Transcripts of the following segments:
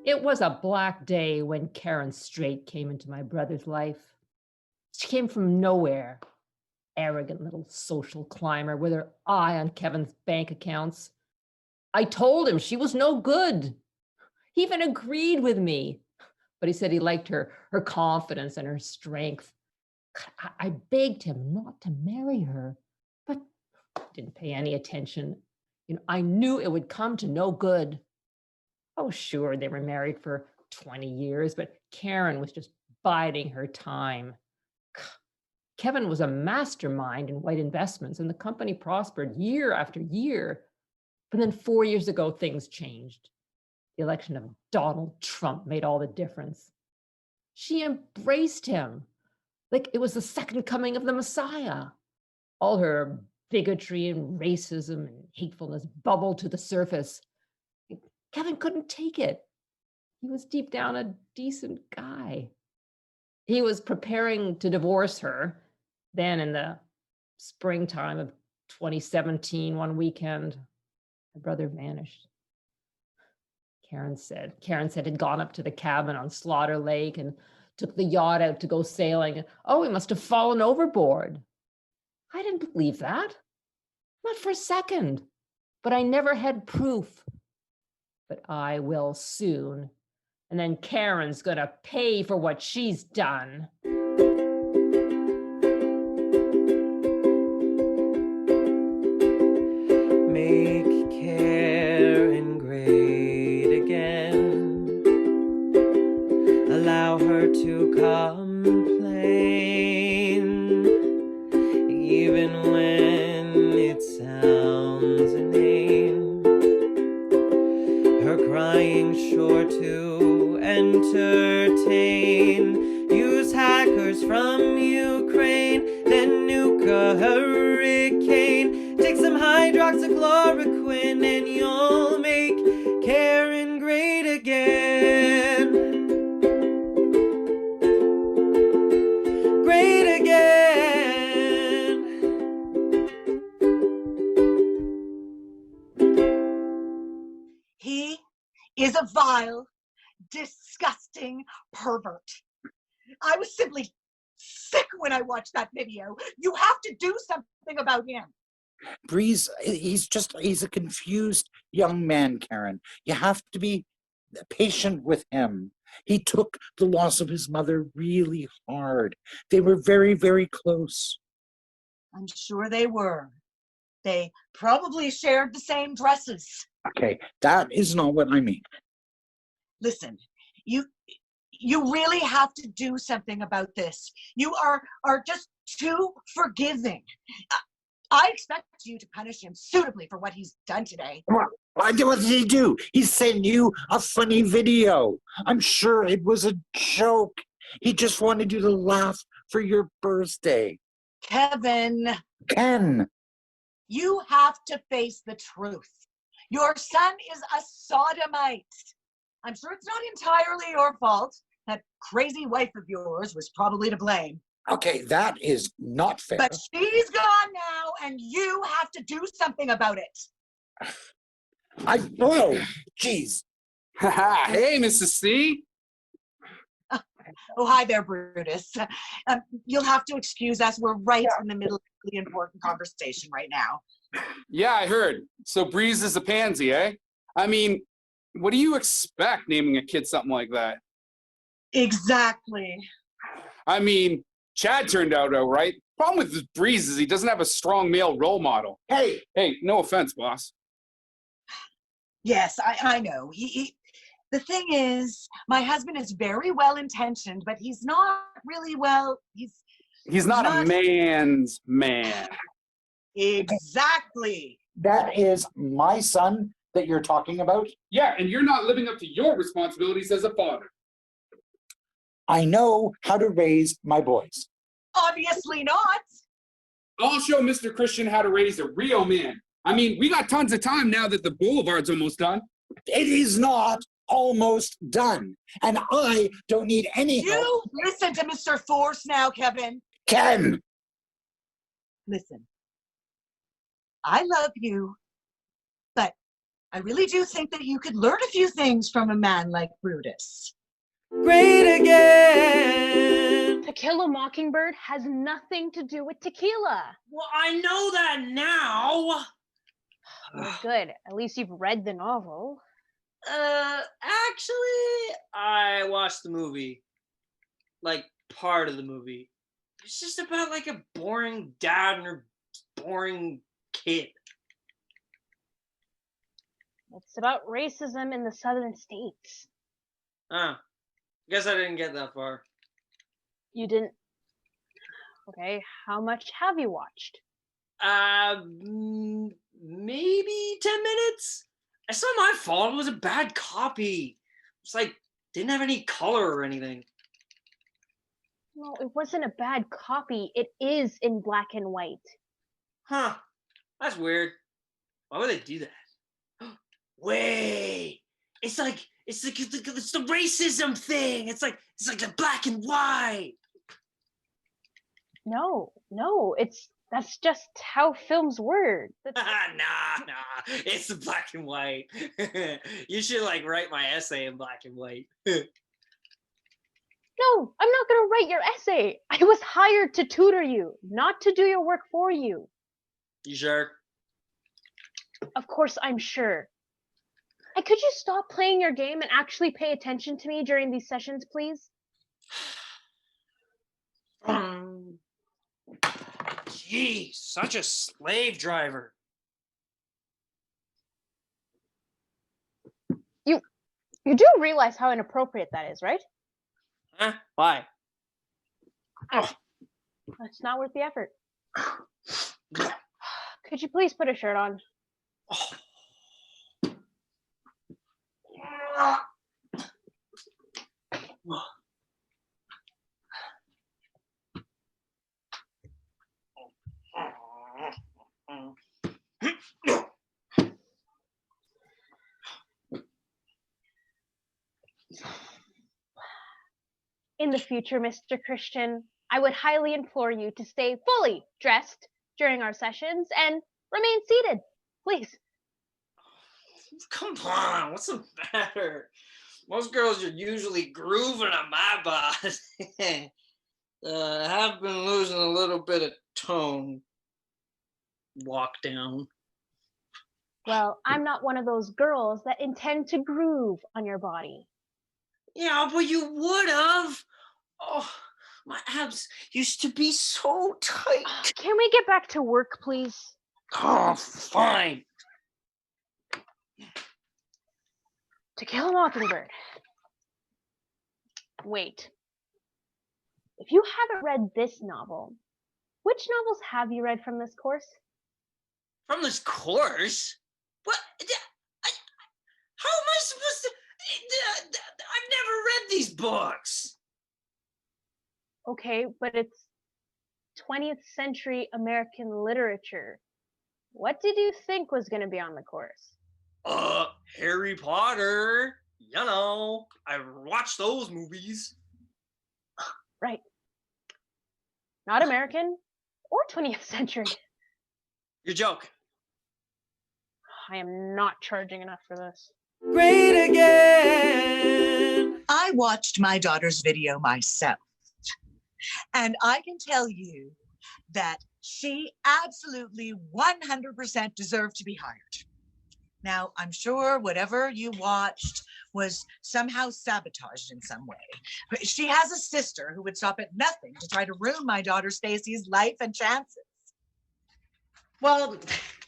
It was a black day when Karen Straight came into my brother's life. She came from nowhere, arrogant little social climber with her eye on Kevin's bank accounts. I told him she was no good. He even agreed with me, but he said he liked her confidence and her strength. I begged him not to marry her, but didn't pay any attention. I knew it would come to no good. Oh, sure, they were married for 20 years, but Karen was just biding her time. Kevin was a mastermind in white investments, and the company prospered year after year. But then 4 years ago, things changed. The election of Donald Trump made all the difference. She embraced him like it was the second coming of the Messiah. All her bigotry and racism and hatefulness bubbled to the surface. Kevin couldn't take it. He was deep down a decent guy. He was preparing to divorce her. Then in the springtime of 2017, one weekend, my brother vanished. Karen said he'd gone up to the cabin on Slaughter Lake and took the yacht out to go sailing. Oh, he must have fallen overboard. I didn't believe that. Not for a second. But I never had proof. But I will soon. And then Karen's gonna pay for what she's done. Make Karen great again. Allow her to complain, even when it sounds inane. Her crying sure to entertain. Use hackers from Ukraine, then nuke a hurricane. Take some hydroxychloroquine and you'll make Karen great again. Great again. He is a vile, disgusting pervert. I was simply sick when I watched that video. You have to do something about him. Breeze, he's a confused young man, Karen. You have to be patient with him. He took the loss of his mother really hard. They were very, very close. I'm sure they were. They probably shared the same dresses. Okay, that is not what I mean. Listen, you really have to do something about this. You are just too forgiving. I expect you to punish him suitably for what he's done today. What did he do? He sent you a funny video. I'm sure it was a joke. He just wanted you to laugh for your birthday. Kevin. Ken. You have to face the truth. Your son is a sodomite. I'm sure it's not entirely your fault. That crazy wife of yours was probably to blame. Okay, that is not fair. But she's gone now, and you have to do something about it. Oh, geez. Hey, Mrs. C. Oh, hi there, Brutus. You'll have to excuse us. We're right in the middle of a really important conversation right now. Yeah, I heard. So Breeze is a pansy, eh? I mean, what do you expect naming a kid something like that? Exactly. I mean, Chad turned out all right. Problem with Breeze is he doesn't have a strong male role model. Hey, no offense, boss. Yes, I know. The thing is, my husband is very well-intentioned, but he's not really He's not a man's man. Exactly. That is my son that you're talking about? Yeah, and you're not living up to your responsibilities as a father. I know how to raise my boys. Obviously not. I'll show Mr. Christian how to raise a real man. I mean, we got tons of time now that the boulevard's almost done. It is not almost done. And I don't need any help. You listen to Mr. Force now, Kevin. Ken! Listen. I love you, but I really do think that you could learn a few things from a man like Brutus. Great again. To Kill a Mockingbird has nothing to do with tequila. Well, I know that now. Well, good. At least you've read the novel. Actually, I watched the movie. Like, part of the movie. It's just about, like, a boring dad and her boring kid. It's about racism in the southern states. Ah, guess I didn't get that far. You didn't? Okay, how much have you watched? Maybe 10 minutes? It's not my fault. It was a bad copy. It's like, didn't have any color or anything. No, it wasn't a bad copy. It is in black and white. Huh. That's weird. Why would they do that? Wait. It's the racism thing. It's like the black and white. No, that's just how films work. Nah. It's the black and white. You should like write my essay in black and white. No, I'm not gonna write your essay. I was hired to tutor you, not to do your work for you. You sure? Of course I'm sure. And could you stop playing your game and actually pay attention to me during these sessions, please? Geez, such a slave driver. You do realize how inappropriate that is, right? Huh? Why? It's not worth the effort. Could you please put a shirt on? In the future, Mr. Christian, I would highly implore you to stay fully dressed during our sessions and remain seated, please. Come on, what's the matter? Most girls are usually grooving on my boss. I have been losing a little bit of tone. Walk down. Well, I'm not one of those girls that intend to groove on your body. Yeah, but you would have. Oh, my abs used to be so tight. Can we get back to work, please? Oh, fine. To Kill a Mockingbird. Wait. If you haven't read this novel, which novels have you read from this course? From this course? What? How am I supposed to? I've never read these books. Okay, but it's 20th century American literature. What did you think was going to be on the course? Harry Potter. You know, I watched those movies. Right. Not American or 20th century. You're joking. I am not charging enough for this. Great again. I watched my daughter's video myself, and I can tell you that she absolutely 100% deserved to be hired. Now, I'm sure whatever you watched was somehow sabotaged in some way. But she has a sister who would stop at nothing to try to ruin my daughter Stacy's life and chances. Well,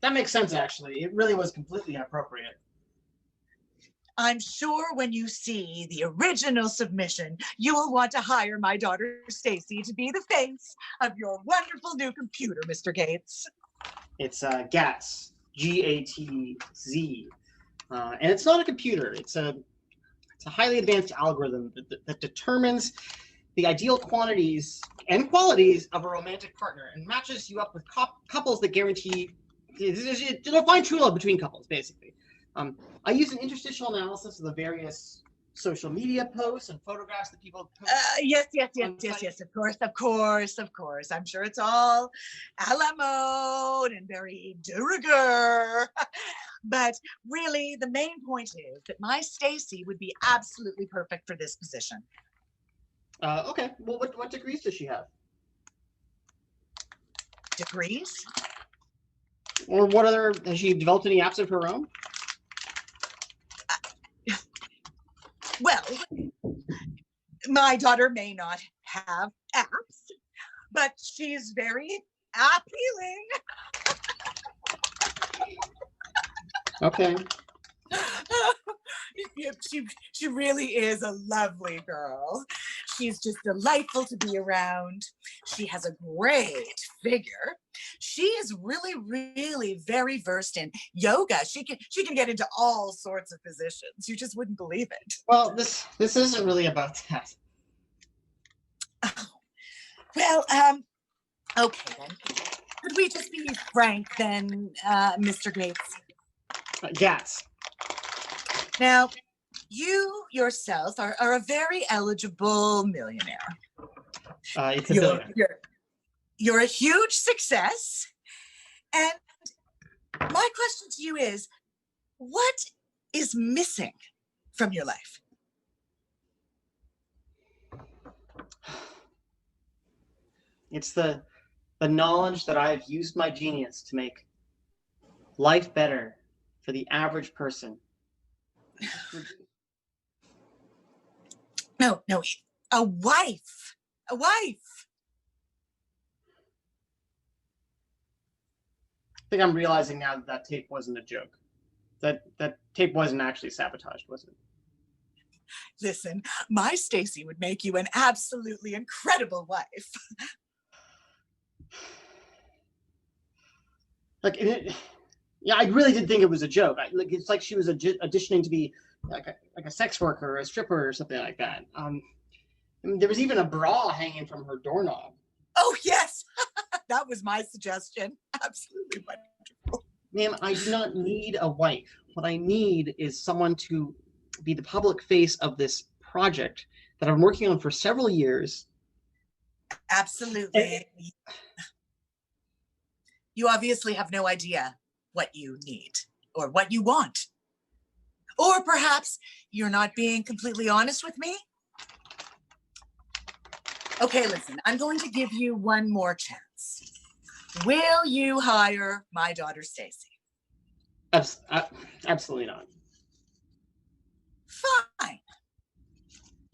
that makes sense, actually. It really was completely inappropriate. I'm sure when you see the original submission, you will want to hire my daughter Stacy to be the face of your wonderful new computer, Mr. Gaetz. It's Gaetz, G-A-T-Z, and it's not a computer. It's a highly advanced algorithm that determines the ideal quantities and qualities of a romantic partner and matches you up with couples that guarantee to find true love between couples, basically. I use an interstitial analysis of the various social media posts and photographs that people post. Yes, of course. I'm sure it's all a la mode and very de rigueur. But really, the main point is that my Stacy would be absolutely perfect for this position. Okay. Well, what degrees does she have? Degrees? Or what other, has she developed any apps of her own? Well, my daughter may not have apps, but she's very appealing. Okay. Yeah, she really is a lovely girl. She's just delightful to be around. She has a great figure. She is really very versed in yoga. She can get into all sorts of positions. You just wouldn't believe it. Well, this isn't really about that. Oh, well, okay then. Could we just be frank then, Mr. Gaetz? Gaetz. Now, you yourself are a very eligible millionaire. It's a billion. You're a huge success. And my question to you is, what is missing from your life? It's the knowledge that I've used my genius to make life better for the average person. No, a wife. A wife. I think I'm realizing now that tape wasn't a joke. That tape wasn't actually sabotaged, was it? Listen, my Stacy would make you an absolutely incredible wife. Yeah, I really did think it was a joke. It's like she was auditioning to be like a sex worker or a stripper or something like that. I mean, there was even a bra hanging from her doorknob. Oh, yes. That was my suggestion. Absolutely wonderful. Ma'am, I do not need a wife. What I need is someone to be the public face of this project that I'm working on for several years. Absolutely. You obviously have no idea what you need or what you want. Or perhaps you're not being completely honest with me. Okay, listen, I'm going to give you one more chance. Will you hire my daughter, Stacy? Absolutely not. Fine.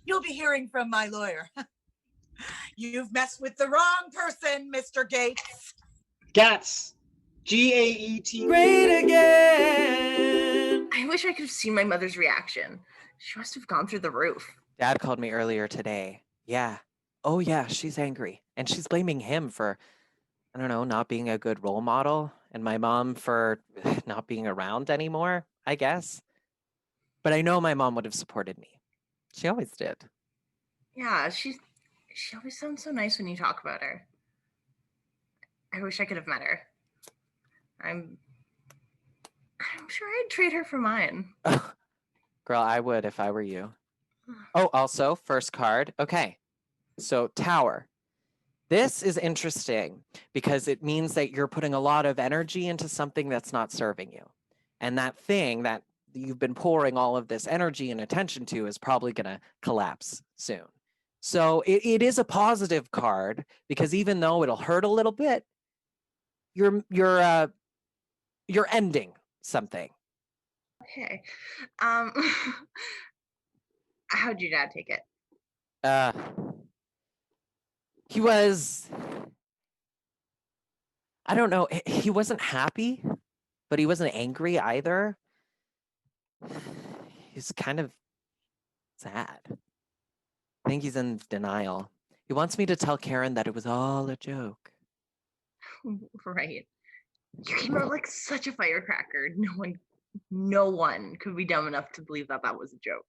You'll be hearing from my lawyer. You've messed with the wrong person, Mr. Gaetz. Gaetz. Gaet. Great again. I wish I could have seen my mother's reaction. She must have gone through the roof. Dad called me earlier today. Yeah. Oh, yeah, she's angry. And she's blaming him for, I don't know, not being a good role model. And my mom for not being around anymore, I guess. But I know my mom would have supported me. She always did. Yeah, she always sounds so nice when you talk about her. I wish I could have met her. I'm sure I'd trade her for mine. Girl, I would if I were you. Oh, also, first card. Okay. So, Tower. This is interesting because it means that you're putting a lot of energy into something that's not serving you. And that thing that you've been pouring all of this energy and attention to is probably going to collapse soon. So it is a positive card because even though it'll hurt a little bit, you're ending something. Okay. How'd your dad take it? He was, I don't know, he wasn't happy, but he wasn't angry either. He's kind of sad. I think he's in denial. He wants me to tell Karen that it was all a joke. Right. You came out like such a firecracker. No one could be dumb enough to believe that was a joke.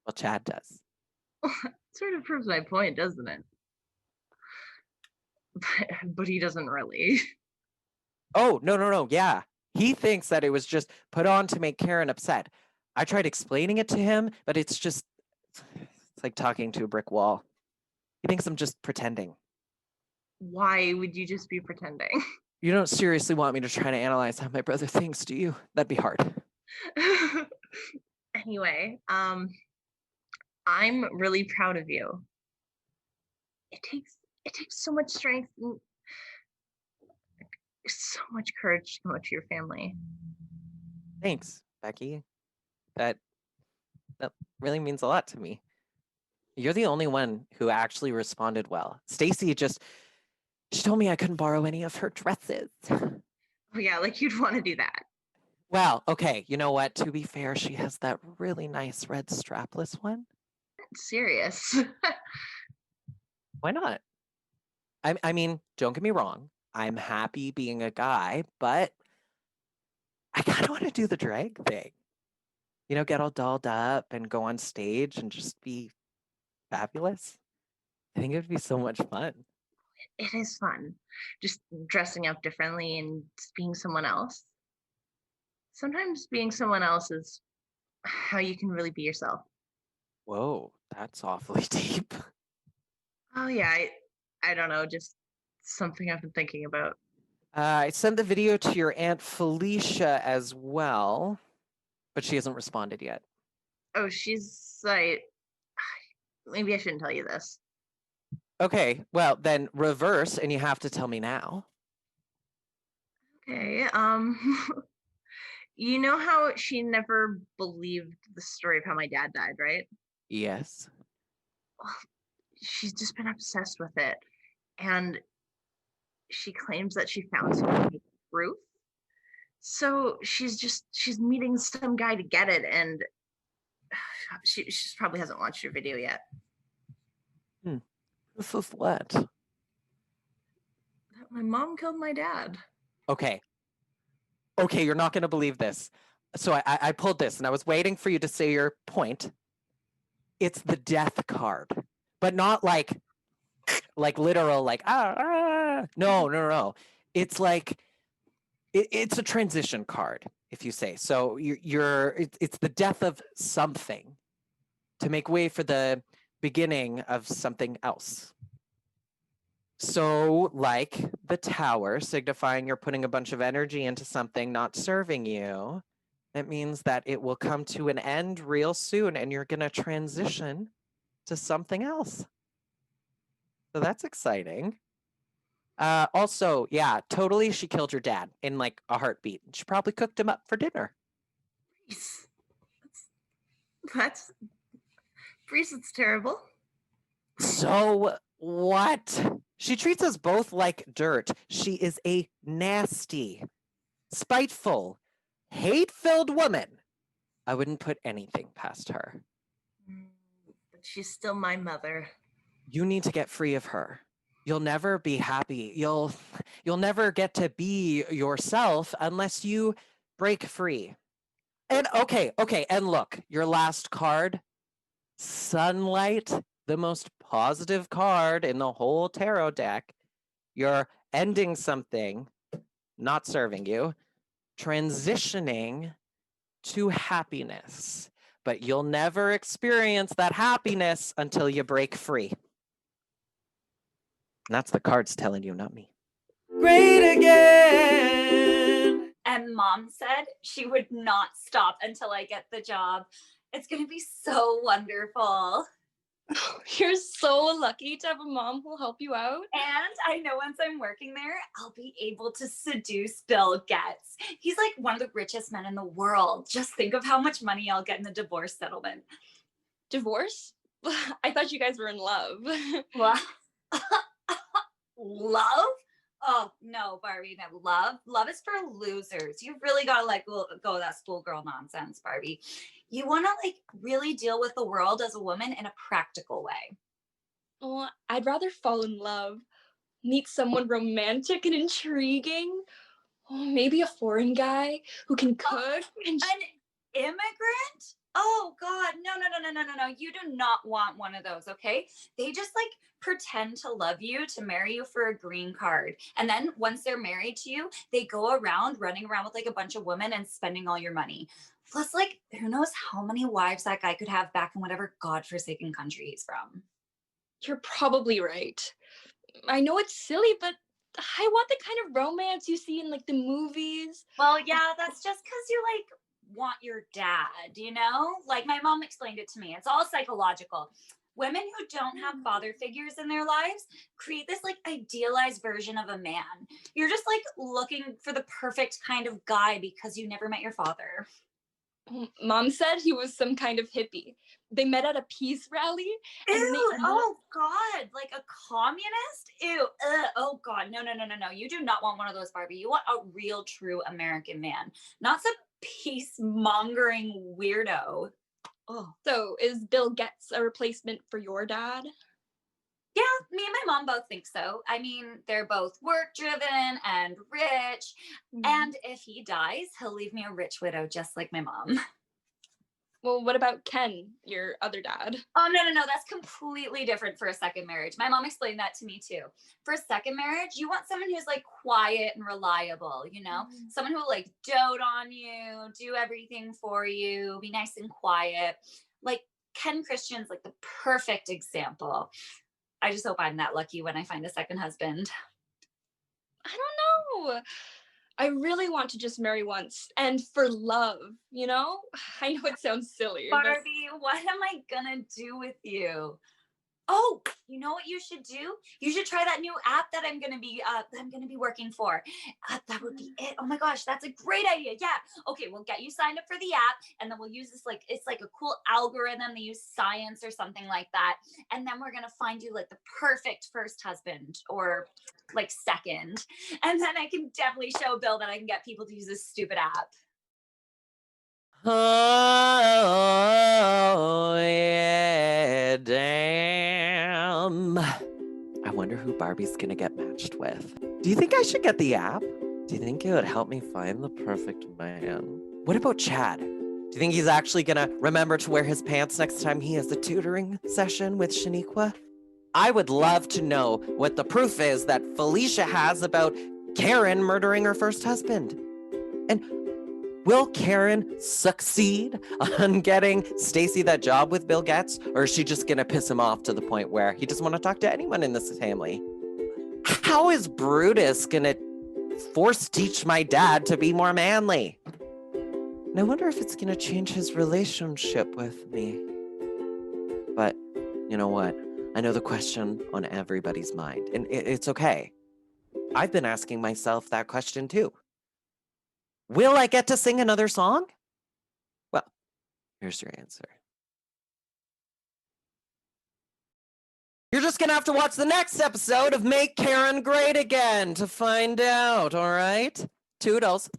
Well, Chad does. Sort of proves my point, doesn't it? But he doesn't really. Oh, no. Yeah. He thinks that it was just put on to make Karen upset. I tried explaining it to him, but it's like talking to a brick wall. He thinks I'm just pretending. Why would you just be pretending? You don't seriously want me to try to analyze how my brother thinks, do you? That'd be hard. Anyway, I'm really proud of you. It takes so much strength and so much courage to come up to your family. Thanks, Becky. That really means a lot to me. You're the only one who actually responded well. Stacy she told me I couldn't borrow any of her dresses. Oh yeah, like you'd want to do that. Well, okay, you know what? To be fair, she has that really nice red strapless one. Serious. Why not? I mean, don't get me wrong. I'm happy being a guy, but I kind of want to do the drag thing. You know, get all dolled up and go on stage and just be fabulous. I think it would be so much fun. It is fun. Just dressing up differently and just being someone else. Sometimes being someone else is how you can really be yourself. Whoa, that's awfully deep. Oh yeah, I don't know, just something I've been thinking about. I sent the video to your Aunt Felicia as well, but she hasn't responded yet. Oh, she's like, maybe I shouldn't tell you this. Okay, well then reverse and you have to tell me now. Okay, you know how she never believed the story of how my dad died, right? Yes. Well, she's just been obsessed with it. And she claims that she found some proof. So she's meeting some guy to get it, and she probably hasn't watched your video yet. Proof of what? That my mom killed my dad. Okay, you're not going to believe this. So I pulled this and I was waiting for you to say your point. It's the death card, but not like literal, like, No. It's like, it's a transition card, if you say. So it's the death of something to make way for the beginning of something else. So, like the tower, signifying you're putting a bunch of energy into something not serving you, it means that it will come to an end real soon and you're going to transition to something else. So that's exciting. Also, yeah, totally, she killed your dad in like a heartbeat. She probably cooked him up for dinner. Breeze, it's terrible. So what? She treats us both like dirt. She is a nasty, spiteful, hate-filled woman. I wouldn't put anything past her. But she's still my mother. You need to get free of her. You'll never be happy. You'll never get to be yourself unless you break free. And okay, and look, your last card, Sunlight, the most positive card in the whole tarot deck. You're ending something, not serving you, transitioning to happiness. But you'll never experience that happiness until you break free. And that's the cards telling you, not me. Great again. And Mom said she would not stop until I get the job. It's going to be so wonderful. You're so lucky to have a mom who'll help you out. And I know once I'm working there, I'll be able to seduce Bill Gaetz. He's like one of the richest men in the world. Just think of how much money I'll get in the divorce settlement. Divorce? I thought you guys were in love. What? Love? Oh, no, Barbie, no. Love is for losers. You've really got to let go of that schoolgirl nonsense, Barbie. You want to like really deal with the world as a woman in a practical way. Oh, I'd rather fall in love, meet someone romantic and intriguing. Oh, maybe a foreign guy who can cook. An immigrant? Oh God, no. You do not want one of those, okay? They just like pretend to love you to marry you for a green card. And then once they're married to you, they go around running around with like a bunch of women and spending all your money. Plus, like, who knows how many wives that guy could have back in whatever godforsaken country he's from. You're probably right. I know it's silly, but I want the kind of romance you see in like the movies. Well, yeah, that's just because you like want your dad, you know? Like my mom explained it to me. It's all psychological. Women who don't have father figures in their lives create this like idealized version of a man. You're just like looking for the perfect kind of guy because you never met your father. Mom said he was some kind of hippie. They met at a peace rally. And Ew, oh God, like a communist? Ew, oh God, no. You do not want one of those, Barbie. You want a real, true American man, not some peace-mongering weirdo. Oh. So is Bill Gaetz a replacement for your dad? Yeah, me and my mom both think so. I mean, they're both work-driven and rich. And if he dies, he'll leave me a rich widow just like my mom. Well, what about Ken, your other dad? Oh, no. That's completely different for a second marriage. My mom explained that to me too. For a second marriage, you want someone who's like quiet and reliable, you know? Someone who will like dote on you, do everything for you, be nice and quiet. Like Ken Christian's like the perfect example. I just hope I'm that lucky when I find a second husband. I don't know. I really want to just marry once and for love, you know? I know it sounds silly. Barbie, what am I gonna do with you? Oh, you know what you should do? You should try that new app that I'm gonna be working for. That would be it. Oh my gosh, that's a great idea. Yeah. Okay, we'll get you signed up for the app, and then we'll use this like it's like a cool algorithm. They use science or something like that, and then we're gonna find you like the perfect first husband or like second, and then I can definitely show Bill that I can get people to use this stupid app. Oh, yeah, damn. I wonder who Barbie's gonna get matched with. Do you think I should get the app? Do you think it would help me find the perfect man? What about Chad? Do you think he's actually gonna remember to wear his pants next time he has a tutoring session with Shaniqua? I would love to know what the proof is that Felicia has about Karen murdering her first husband. And will Karen succeed on getting Stacy that job with Bill Gaetz? Or is she just gonna piss him off to the point where he doesn't want to talk to anyone in this family? How is Brutus gonna force teach my dad to be more manly? And I wonder if it's gonna change his relationship with me. But you know what? I know the question on everybody's mind, and it's okay. I've been asking myself that question too. Will I get to sing another song? Well, here's your answer. You're just gonna have to watch the next episode of Make Karen Great Again to find out, all right? Toodles.